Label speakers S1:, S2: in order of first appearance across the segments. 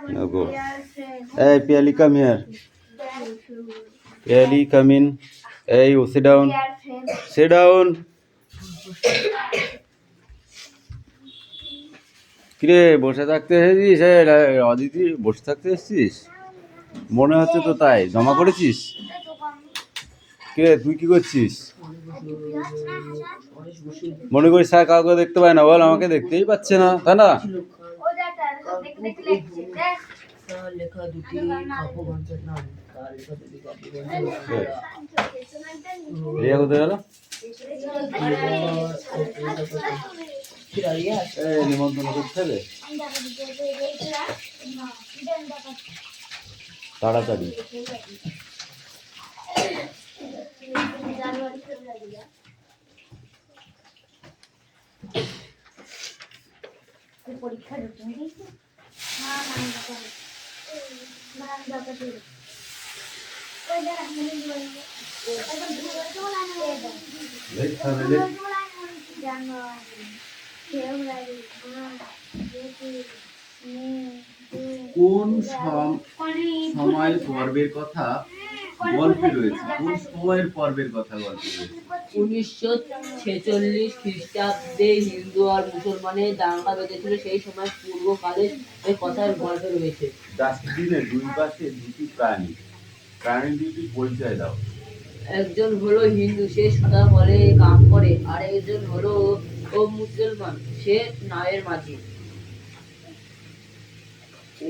S1: Now go. Hey, Piali, come here. Piali, come in. Hey, you sit down. Sit down. কিরে বসে থাকতে এসেছিস? অদিতি বসে থাকতে এসেছিস মনে হচ্ছে তো, তাই জমা করেছিস? কিরে তুই কি করছিস? মনে করিস স্যার কাউকে দেখতে পায় না? বল, আমাকে দেখতেই পাচ্ছে না, তাই না? কোথায় গেল? নিমন্ত্রণ করতে হবে তাড়াতাড়ি। পরীক্ষা কোন সময় পর্বের কথা গল্পে রয়েছে? কোন সময়ের পর্বের কথা গল্পে রয়েছে?
S2: 1946 খ্রিস্টাব্দে হিন্দু আর মুসলমানের দাঙ্গা বেঁধেছিল, সেই সময় পূর্বকালের কথার গল্পে রয়েছে।
S1: ডাস্টবিনের দুই পাশে দুটি প্রাণী দুটি পরিচয় দাও।
S2: একজন হলো হিন্দু, সে সদা বলে কাম করে, আর একজন হলো মুসলমান, সে নায়ের মাঝি।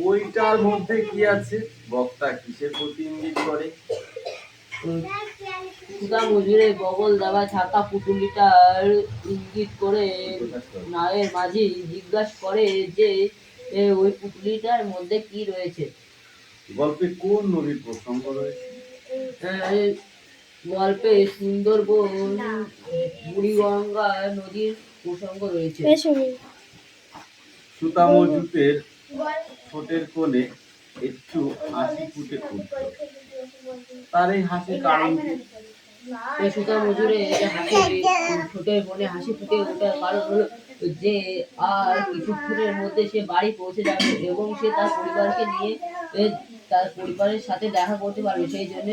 S1: ওইটার মধ্যে কি আছে? বক্তা কিসের প্রতি ইঙ্গিত করে?
S2: সুতা মজুরে বগল দেওয়া ছাতা পুটুলিটার ইঙ্গিত করে। নায়ের মাঝি জিজ্ঞাসা করে যে ওই পুটুলিটার মধ্যে কি রয়েছে।
S1: গল্পে কোন নদীর প্রসঙ্গ রয়েছে?
S2: গল্পে সুন্দরবন বুড়িগঙ্গা নদীর প্রসঙ্গ রয়েছে।
S1: সুতা মজুতের ঠোঁটের কোণে একটু হাসি ফুটে উঠল, তার এই হাসির কারণ কি?
S2: সুতা মজুরে ঠোঁটের কোণে হাসি ফুটে ওঠার কারণ হলো যে আর কিছুক্ষণের মধ্যে সে বাড়ি পৌঁছে যাবে এবং সে তার পরিবারকে নিয়ে তার পরিবারের সাথে দেখা করতে পারবে। সেই জন্য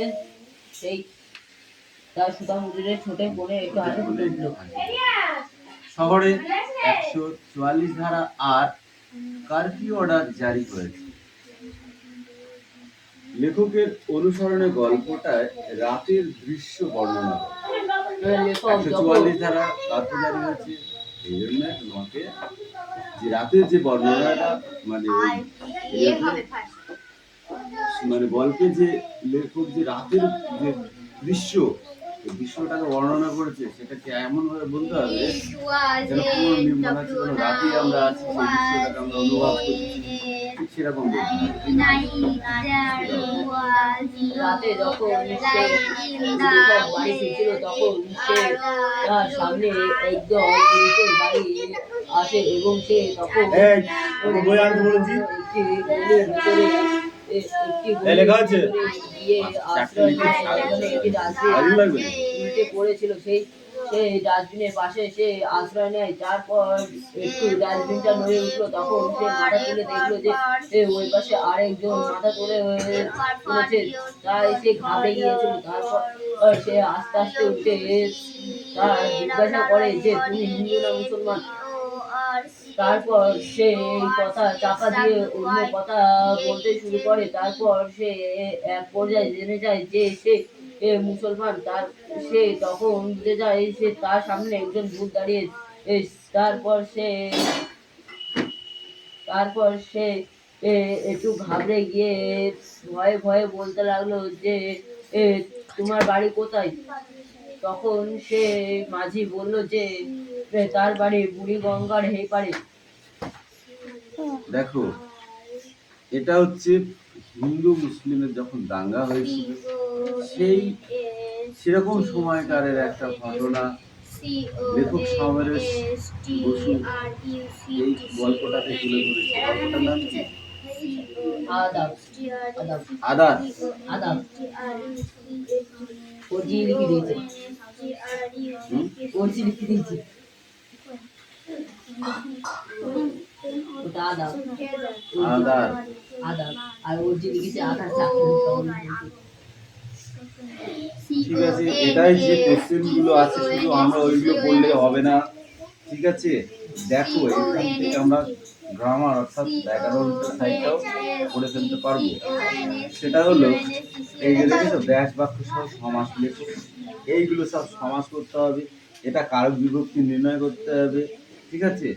S2: তার সুতা মজুরের ঠোঁটের কোণে একটু হাসি ফুটে উঠল।
S1: শহরে 144 ধারা আর কারফিউ অর্ডার জারি হয়েছে। লেখকের অনুসরণে গল্পটায় রাতের দৃশ্য বর্ণনা করে। 144 ধারা কারফিউ জারি হয়েছে, এই জন্য তোমাকে যে রাতের যে বর্ণনাটা মানে গল্পে যে লেখক যে রাতের যে দৃশ্যটাকে বর্ণনা করেছে, সেটাকে এমন ভাবে বলতে হবে যেন পুরো রাতে আমরা আছি, সেই দৃশ্যটাকে আমরা অনুভব করছি, ঠিক সেরকম
S2: রাতে যখন বাড়ি ফিরছিল তখন সে তার সামনে একদম পুলিশের গাড়ি আসে এবং সে তখন উল্টে পড়েছিল। সেই ডাস্টবিনের পাশে সে আশ্রয় নেয়। তারপর একটু ডাস্টবিনটা নড়ে উঠলো, তখন সে মাথা তুলে দেখলো যে ওই পাশে আরেকজন মাথা তুলেছে, তাই সে ঘাবড়ে গিয়েছিল। তারপর সে আস্তে আস্তে উঠে তার জিজ্ঞাসা করে যে তুমি হিন্দু না মুসলমান। তারপর সে কথা চাপা দিয়ে অন্য কথা বলতে শুরু করে। তারপর সে এক পর্যায়ে জেনে যায় যে সে মুসলমান। সে তখন বুঝে যায় সে তার সামনে একজন ভূত দাঁড়িয়ে। তারপর সে একটু ঘাবড়ে গিয়ে ভয়ে ভয়ে বলতে লাগলো যে তোমার বাড়ি কোথায়? তখন সে মাঝি বলল যে তার বাড়ি বুড়িগঙ্গার এই পারে।
S1: দেখো, এটা হচ্ছে হিন্দু মুসলিমের যখন দাঙ্গা হয়েছিল সেই সেরকম সময়কারের একটা ঘটনা। লেখক সমরেশ বসু এই গল্পটাকে তুলে ধরেছে। গল্পটার নাম কি?
S2: আদাব আদাব
S1: আদাত।
S2: আদাব ওজি লিখে দিয়েছে,
S1: হুম?
S2: ওজি লিখে দিয়েছে, ওটা আদাব
S1: আদাত।
S2: আদাব আর ওজি লিখেছে আধার চাকরি।
S1: ঠিক আছে, এটাই যে কোশ্চেন গুলো আছে শুধু আমরা ওইগুলো বললে হবে না, ঠিক আছে? দেখো এখান থেকে আমরা গ্রামার অর্থাৎ ব্যাকরণের সাইডটাও করে ফেলতে পারবো। সেটা হলো এই যে দেখেছো ব্যাস বাক্য সহ সমাস লেখো, এইগুলো সব সমাস করতে হবে। এটা কারক বিভক্তি নির্ণয় করতে হবে, ঠিক আছে?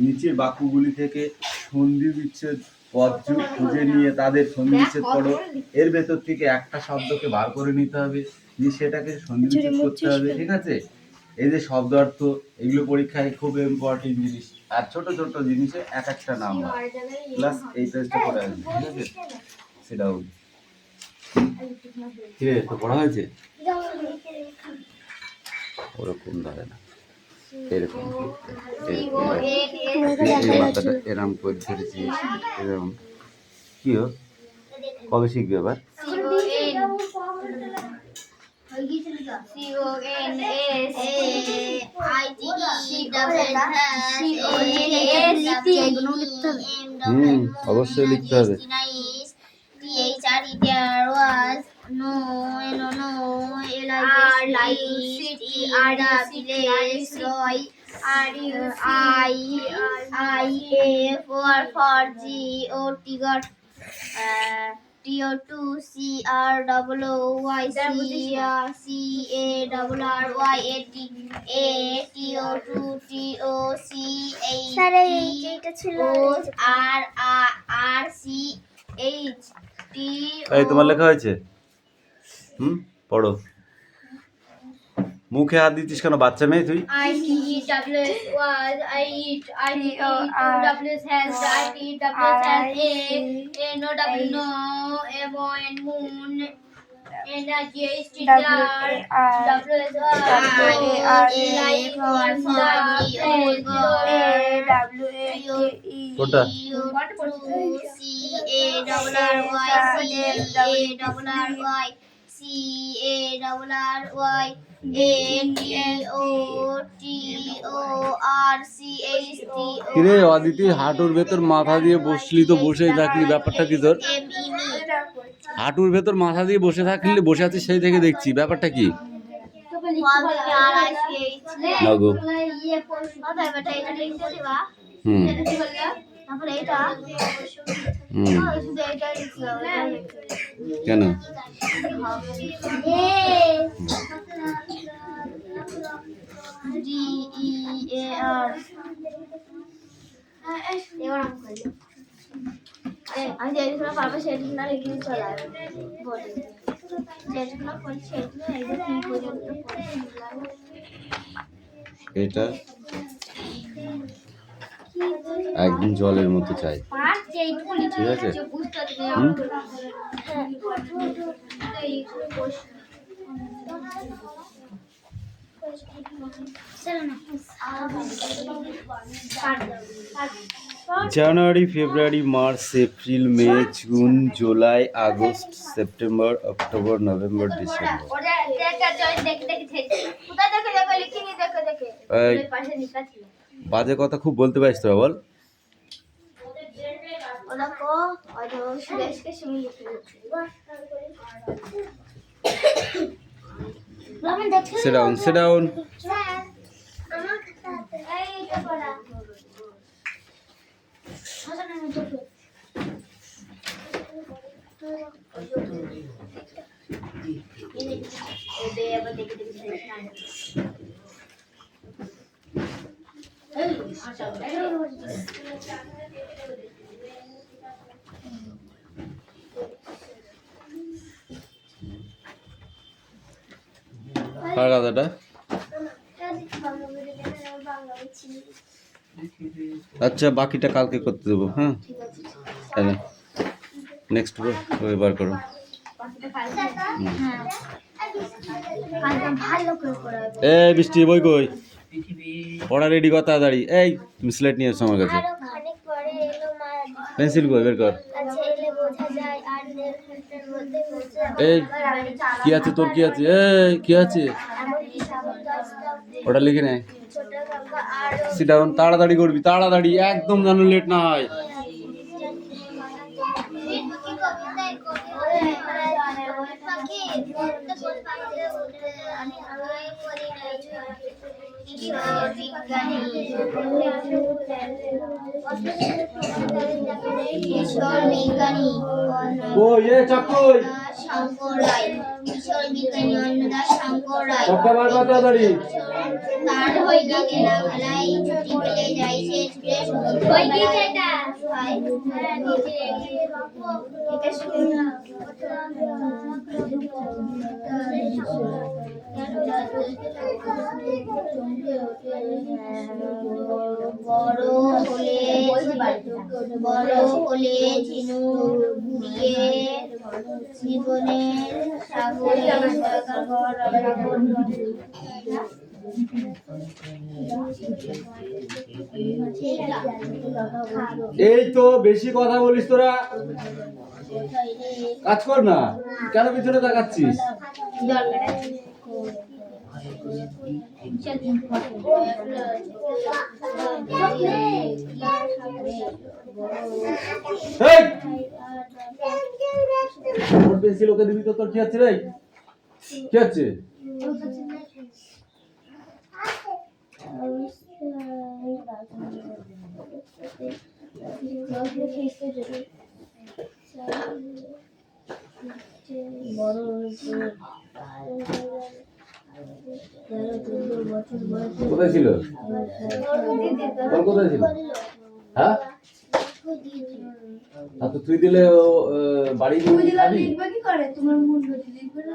S1: নিচের বাক্যগুলি থেকে সন্ধি বিচ্ছেদ পদ খুঁজে নিয়ে তাদের সন্ধি বিচ্ছেদ করো। এর ভেতর থেকে একটা শব্দকে বার করে নিতে হবে, নিয়ে সেটাকে সন্ধি বিচ্ছেদ করতে হবে, ঠিক আছে? এই যে শব্দ অর্থ, এগুলো পরীক্ষায় খুব ইম্পর্টেন্ট জিনিস। আর ছোট ছোট জিনিসে এক একটা নাম্বার প্লাস এই টেস্টটা করে আসবে, ঠিক আছে? সেটাও ঠিক আছে। তো পড়া হয়েছে ওরকম ধরে না, এরকম এই মাথাটা এরম করে ধরেছি, এরম কি হো কবে শিখবে আবার? অবশ্যই লিখতে হবে। এই তোমার লেখা হয়েছে? পড়ো। মুখে হাত দিচ্ছিস কেন, বাচ্চা মেয়ে তুই? কোনটা? কিরে অদিতি, হাঁটুর ভেতর মাথা দিয়ে বসলি তো বসেই থাকলি, ব্যাপারটা কি তোর? হাঁটুর ভেতর মাথা দিয়ে বসে থাকলি, বসে আছিস সেই থেকে দেখছি, ব্যাপারটা কি? লাগো কেন?
S3: আমি যেগুলো পারবো সেগুলো লিখে চলে আসবে, যেগুলো করছি সেগুলো
S1: এটা একদম জলের মতো চাই, ঠিক আছে? January, February, March, April, May, June, July, August, September, October, November, December. বাজে কথা খুব বলতে পারিস তো, বল। Sit down, sit down. কার গাদাটা? আচ্ছা, বাকিটা কালকে করতে দেবো। হ্যাঁ, নেক্সট ওই বার করো।
S3: ভালো করে করা
S1: এই বৃষ্টি বই কই?
S2: পৃথিবীর
S1: পড়া রেডি কর তাড়াতাড়ি। এই তুমি স্লেট নিয়ে এসো আমার কাছে।
S3: আরো খানিক পরে এলো মা
S1: পেন্সিল কই বের কর।
S3: কাছে এলে বোঝা যায় আর দেড় ঘন্টার মধ্যে পৌঁছে
S1: এই কি আছে তোর, কি আছে? এই কি আছে
S3: এমনকি সামন্ত
S1: ওটা লিখে নে।
S3: ছোট কাকা আরো
S1: সিট ডাউন, তাড়াতাড়ি করবি, তাড়াতাড়ি, একদম যেন লেট না হয়।
S3: ঈশ্বর বিজ্ঞানী
S1: কই এ চাকই?
S3: শঙ্কর রায় ঈশ্বর বিজ্ঞানী অন্নদাস শঙ্কর রায়
S1: সবটা বার কর তাড়াতাড়ি।
S3: তার হইতে কেনা খেলায় ছুটি পেলে যাই সে ছুটে সমুদ্র বড় হলে ঝিনু ঘুরিয়ে জীবনের সাগরে
S1: এই তো বেশি কথা বলিস তোরা, কাজ কর না, কেন পিছনে তাকাচ্ছিস? এই নোট পেন্সিল ওকে দিবি তো, তোর কি আছে রে? কি আছে? কোথায় ছিল? তোর কোথায় ছিল? হ্যাঁ, আর তো তুই দিলে ও বাড়ি গিয়ে খাবি?
S3: কি করে তোমার মন লিখবে না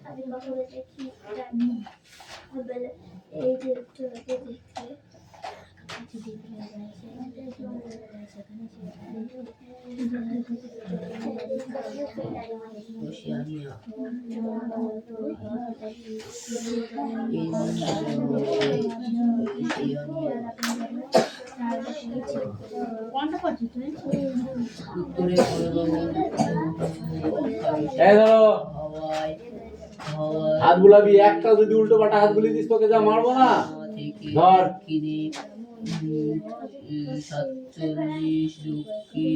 S3: আমি কখনো দেখি এই যে দেখতে
S1: এই ধরো হাত বুলাবি, একটা যদি উল্টো পাল্টা হাত বুলিয়ে দিস তোকে যা মারবো না। ধর।
S2: 47 দুঃখী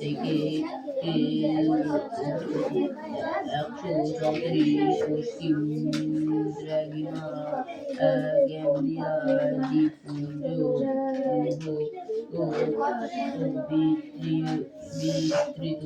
S2: থেকে 134 পশ্চিম দ্রাঘিমা গ্যাম্বিয়া দ্বীপপুঞ্জ বিস্তৃত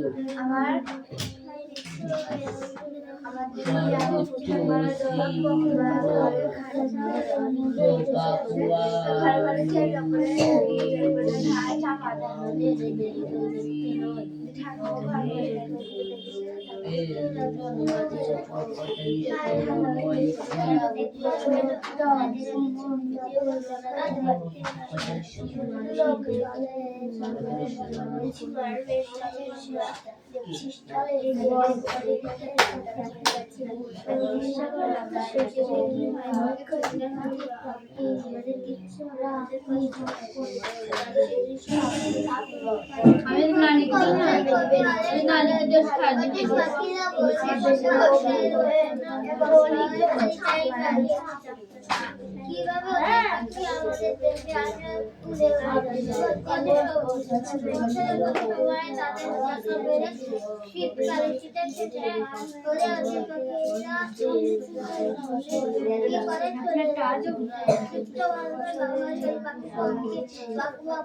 S2: সর্বোচ্চ পাপুয়া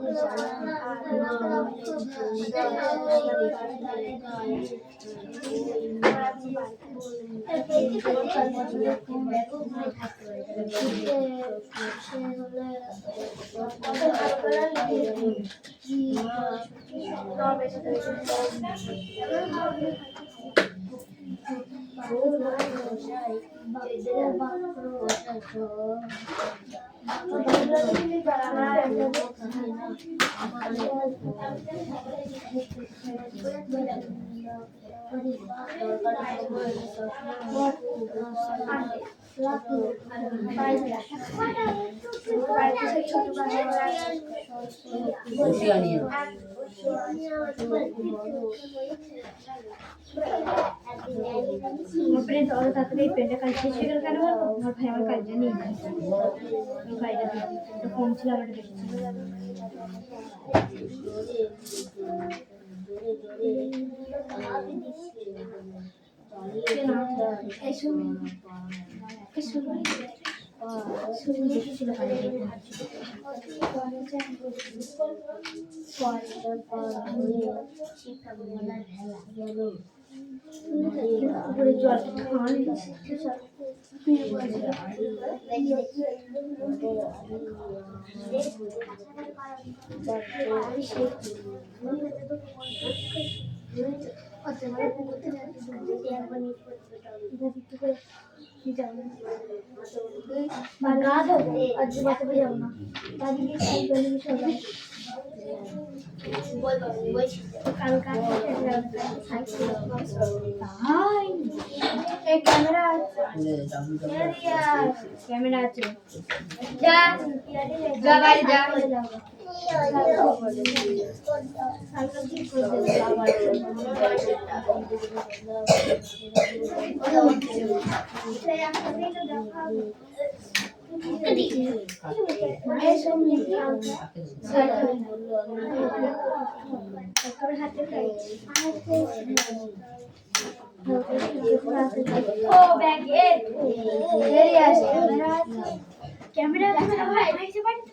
S2: বসিয়ে নিয়ে
S4: আমার ফ্রেন্ড অত তাড়াতাড়ি পেনটা কাজ শেষ হয়ে গেল কেন বলতো? আমার ভাই আমার কাজ জানি না, ভাইটা তো কম ছিল, আমার বেশি ছিল। উপরে জল ক্যামেরা আছে, যা যা বাইরে যা। ক্যামেরা ভাই কি বলছে?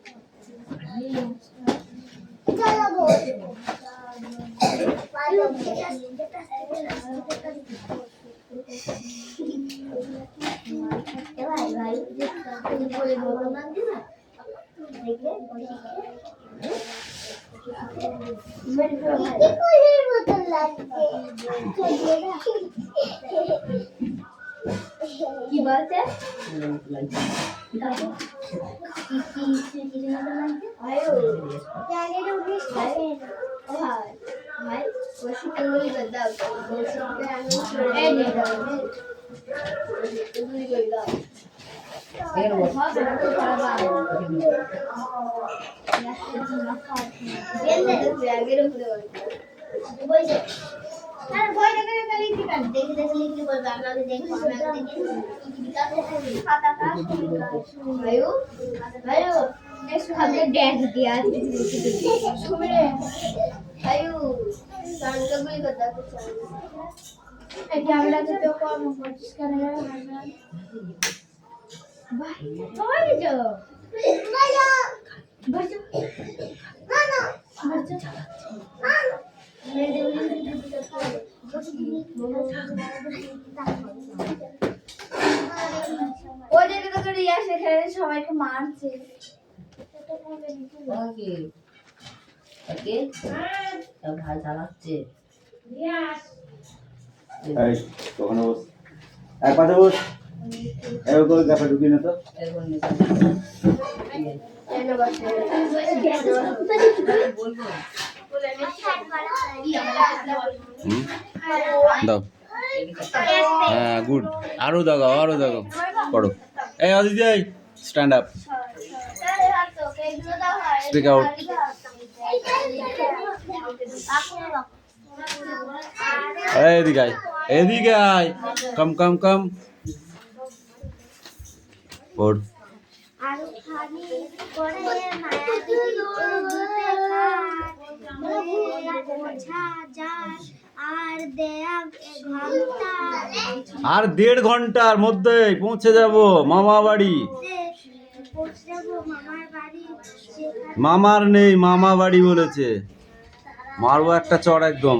S4: সবাইকে মারছে
S2: ভাই চালাচ্ছে।
S1: কখনো বস এক পাশে বস, এবার করে গাফা ঢুকিয়ে নে তো। দাও, হ্যাঁ গুড, আরো দাগাও আরো দাগাও, পড়ো। এই Aditi stand up, speak out. এদিকে আয়, এদিকে আয়, কাম কাম কাম, পড়।
S3: আরো খানি করে মায়া দিল বোঝা যায় আর দেয়া ঘন্টা
S1: আর 1.5 ঘন্টার মধ্যে পৌঁছে যাব মামা বাড়ি।
S3: পৌঁছে যাবো মামার বাড়ি।
S1: মামার নেই, মামা বাড়ি বলেছে। মারবো একটা চড় একদম।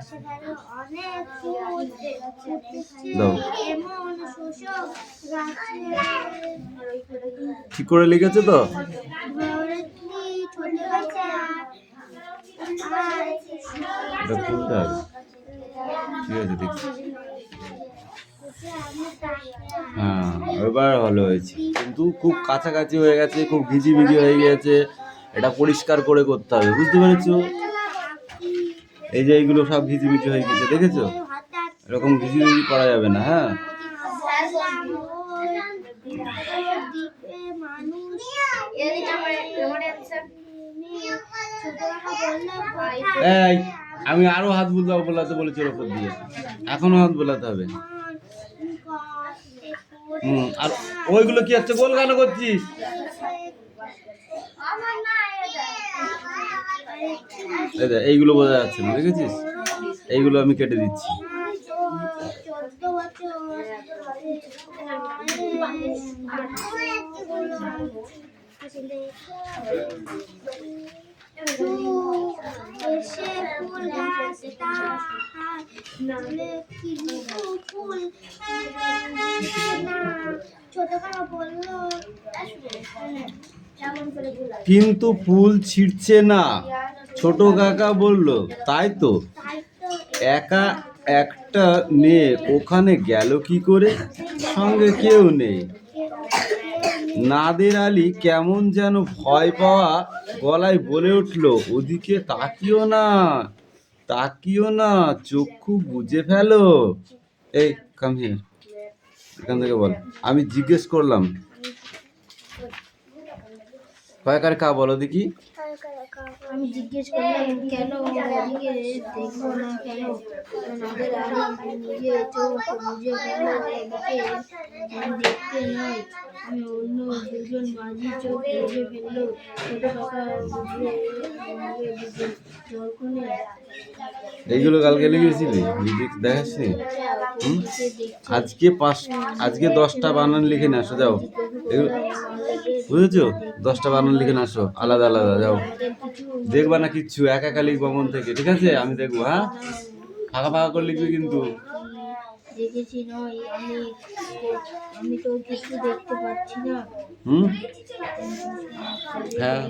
S3: সেখানে অনেক ফুল ফুটছে
S1: দাও।
S3: এমন শোষক গাছে
S1: ঠিক করে লিখেছে তো?
S3: ভরেছি ছোট গাছে আর
S1: এটা খুলতে হবে। ঠিক আছে দেখছি। হ্যাঁ এবার ভালো হয়েছে, কিন্তু খুব কাছাকাছি হয়ে গেছে, খুব ভিজি হয়ে গেছে। এটা পরিষ্কার করে করতে হবে, বুঝতে পেরেছো? এই যে এইগুলো সব ভিজি হয়ে গেছে, দেখেছো? এরকম ভিজি করা যাবে না। হ্যাঁ এই আমি আরো হাত বোলাতে বলেছি ওর উপর দিয়ে, এখনো হাত বোলাতে হবে। আর ওইগুলো কি হচ্ছে, গোল কেন করছিস? এইগুলো বোঝা যাচ্ছে না, দেখেছিস? এইগুলো আমি কেটে দিচ্ছি। কিন্তু ফুল ছিঁড়ছে না, ছোট কাকা বললো। তাই তো, একা একটা মেয়ে ওখানে গেল কি করে? সঙ্গে কেউ নেই। নাদের আলী কেমন যেন ভয় পাওয়া গলায় বলে উঠলো, ওদিকে তাকিও না, চক্ষু বুঝে ফেলো। এই কাম হিয়ার, এখান থেকে বল। আমি জিজ্ঞেস করলাম, কয়কার কা বলো দেখি।
S4: আমি জিজ্ঞেস করলাম, কেন ওদিকে দেখবো না কেন? নাদের আলী নিজে চোখ বুঝে গেল, ওদিকে দেখতে নয়। আমি অন্য দুজন মাঝি চোখ বুঝে ফেললো। ছোট কাকা বুঝে জলখনে
S1: এইগুলো কালকে লিখেছিলি, দেখাচ্ছি। আজকে 10টা বানান লিখে নিয়ে আসো, যাও। বুঝেছো? 10টা বানান লিখে নিয়ে আসো, আলাদা আলাদা। যাও, দেখবা না কিচ্ছু, একা লিখবা মন থেকে, ঠিক আছে? আমি দেখবো। হ্যাঁ ফাঁকা করে লিখবি কিন্তু।
S4: দেখেছি নয়, আমি তো কিছু দেখতে পাচ্ছি না।
S1: হ্যাঁ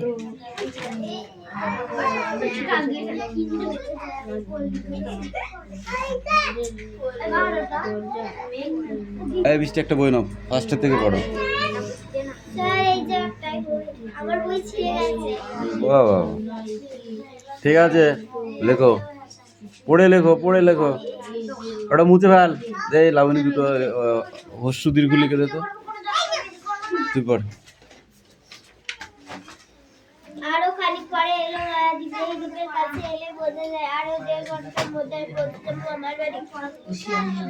S1: এই 20টা একটা বই নাও, ফার্স্টের থেকে পড়ো। বাবা ঠিক আছে, লেখো, পড়ে লেখো। ওটা মুছে ফেল। এই লাবণী দুটো হস্যু দীর্ঘ লিখে দে তো, তুই পড়।
S3: আরো খানিক পরে এলো দ্বীপের কাছে এলে বোঝা যায় আরো 1.5 ঘন্টার মধ্যে আমি পৌঁছে যাবো আমার বাড়ি।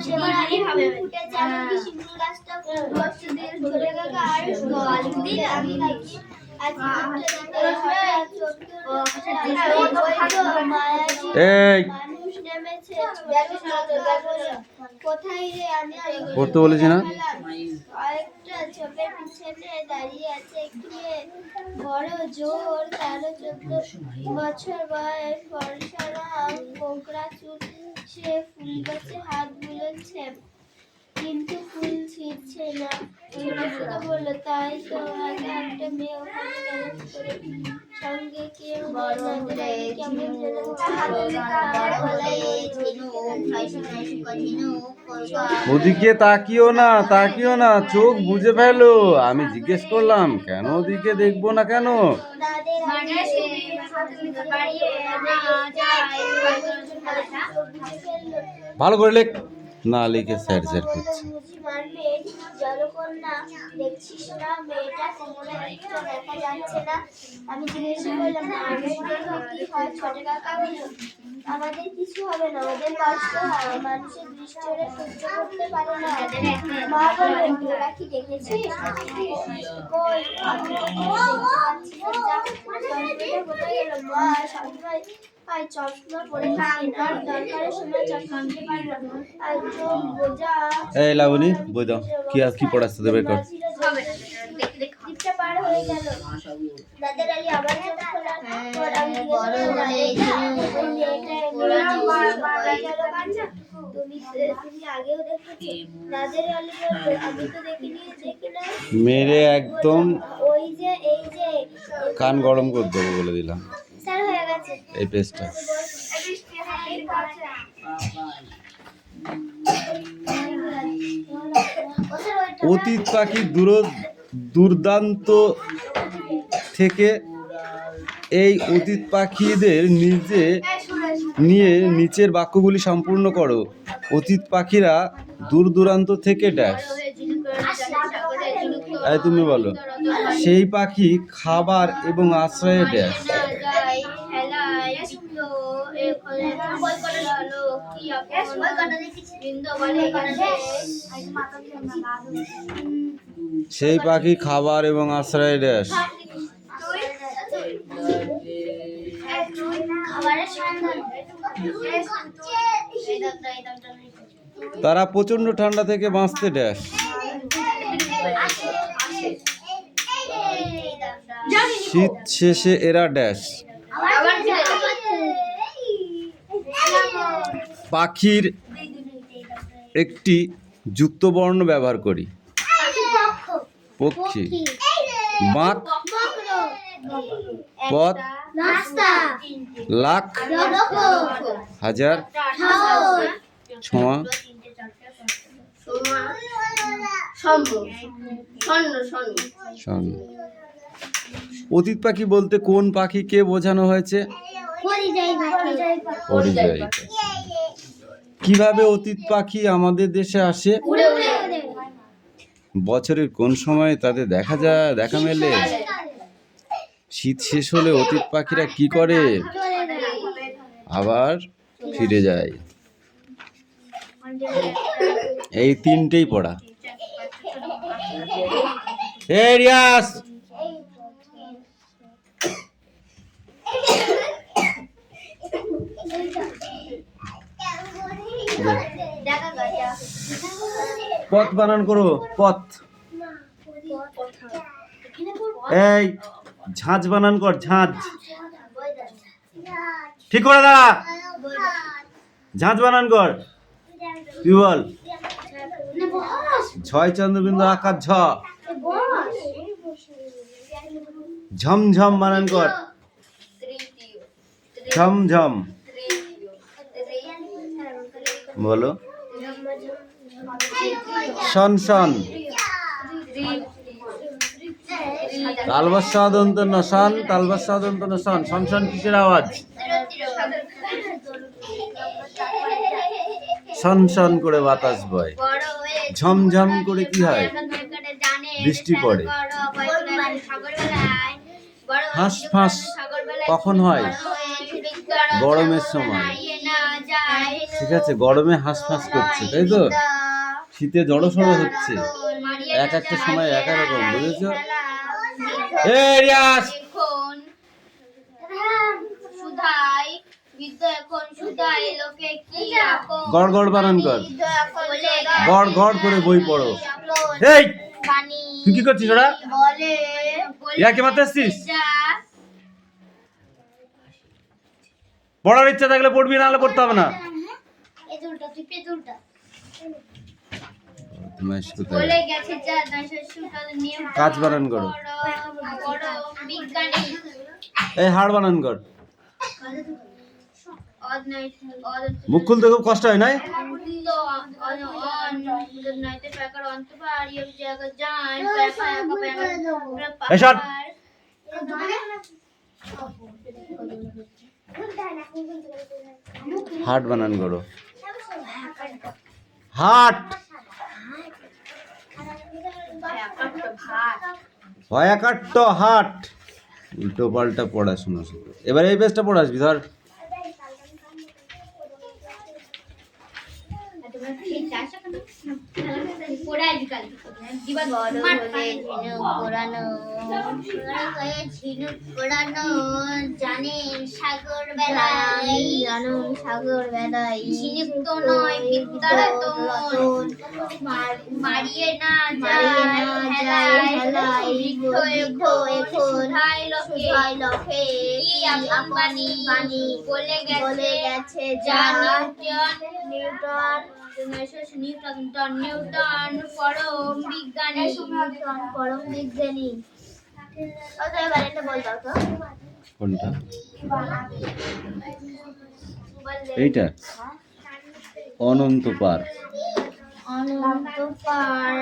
S3: সেবার আগে ফুটেছে এমনকি শিমুল গাছটা ছোট কাকা আর আমি থাকি। মানুষ নেমেছে, কোথায় রে? আমি
S1: পড়তে বলেছি না?
S3: আরেকটা ছোপের পিছনে দাঁড়িয়ে আছে একটি মেয়ে, বড় জোর 13-14 বছর বয়স, ফর্সা রং, কোঁকড়া চুল। সে ফুল গাছে হাত বুলোচ্ছে, কিন্তু ফুল ছিঁড়ছে না। ছোট কাকা বলল, তাই তো, আগে একটা মেয়ে ওখানে গেল কি করে? সঙ্গে কেউ নেই। কেমন যেন
S1: ওদিকে তাকিও না, চোখ বুঝে ফেলো। আমি জিজ্ঞেস করলাম, কেন ওদিকে দেখবো না কেন? ভালো করে লেখ, না লিখে স্যার করছে।
S3: জলকন্যা, দেখছিস না মেয়েটা কোমরে দিকটা দেখা যাচ্ছে না? আমি জিজ্ঞেস করলাম, কি হয়? ছোট কাকা বলল, আমাদের কিছু হবে না, ওদের কষ্ট হয়, মানুষের দৃষ্টি ওরা সহ্য করতে পারে না। মা বলল, তোরা কি দেখেছিস? কই, আমি তো দেখতে পাচ্ছি না। মা সবসময় চশমা পরে থাকেন আর দরকারের সময় চশমা আনতে পারে না, আর চোখ বোঝা।
S1: এই লাবণী বই দাও, কি পড়াচ্ছে দেবে কর।
S3: পার হয়ে গেল। দাদার আলী আবার চোখ খোলার পর আমি
S4: বড় হলে
S3: তুমি আগেও দেখেছো? দাদার আলী বলল, আমি তো দেখিনি, দেখি না।
S1: মেরে একদম
S3: ওই যে এই যে
S1: কান গরম করে দেবো বলে দিলাম।
S3: স্যার হয়ে গেছে।
S1: এই পেজটা অতীত পাখি দুর্দান্ত থেকে এই অতীত পাখিদের নিয়ে নিচের বাক্যগুলি সম্পূর্ণ করো। অতীত পাখিরা দূর দূরান্ত থেকে ড্যাশ। এই তুমি বলো। সেই পাখি খাবার এবং আশ্রয়ে ড্যাশ। সেই পাখি খাবার এবং আশ্রয়ে ড্যাশ। তারা প্রচন্ড ঠান্ডা থেকে বাঁচতে ড্যাশ। শীত শেষে এরা ড্যাশ। পাখির একটি যুক্তবর্ণ ব্যবহার করি। পক্ষী, বাঁক, পথ, লাখ, হাজার, ছোঁয়া, সন। অতীত পাখি বলতে কোন পাখিকে বোঝানো হয়েছে? পরিযায়ী পাখি। কিভাবে অতীত পাখি আমাদের দেশে আসে? বছরের কোন সময় তাদের দেখা মেলে? শীত শেষ হলে অতীত পাখিরা কি করে? আবার ফিরে যায়। এই তিনটেই পড়া। রিয়াস, পথ বানান করো। পথ। এই ঝাঁঝ বানান কর। ঝাঁঝ। ঠিক করে দাঁড়া। ঝাঁঝ বানান কর। তুই বল। ছয় চন্দ্রবিন্দু আকার ঝ। ঝমঝম বানান কর। ঝমঝম বলো। শন শন। তালবস্যা দন্ত ন শন, তালবস্যা দন্ত ন শন। শন শন কিসের আওয়াজ? শন শন করে বাতাস বয়। ঝমঝম করে কি হয়? বৃষ্টি পড়ে। হাঁস ফাঁস কখন হয়? গরমের সময়। ঠিক আছে, গরমে হাঁস ফাঁস করছে, তাই তো? শীতে জড়সড় হচ্ছে। এক একটা সময় এক এক রকম, বুঝেছো? গড় গড় বানান কর। গড় গড় করে বই পড়ো। এই তুই কি করছিস? ওরা ইয়াকে মারতে আসছিস? পড়ার ইচ্ছা থাকলে পড়বি, নাহলে পড়তে হবে না। কাজ বানান করো। এই হাড় বানান কর। মুখ খুলতে খুব কষ্ট হয়, নাই? হাট বানান করো। হাট। ভয়াকাট্য হাট। উল্টো পাল্টা পড়াশোনা শুরু। এবার এই পেজটা পড়ে আসবি। ধর।
S3: জানেন সাগর বেলায়
S4: জানুন সাগর বেলায়
S3: ঝিনুক নয় বিদ্যার রতন মারিয়ে না যায় হেলায় বৃক্ষ এখন সুধায় লখে কি আম্বানি বলে গেছে যা নিউটন পরম বিজ্ঞানী এবার এটা বল দাও তো
S1: কোনটা? এইটা অনন্ত পার।
S3: অনন্ত পার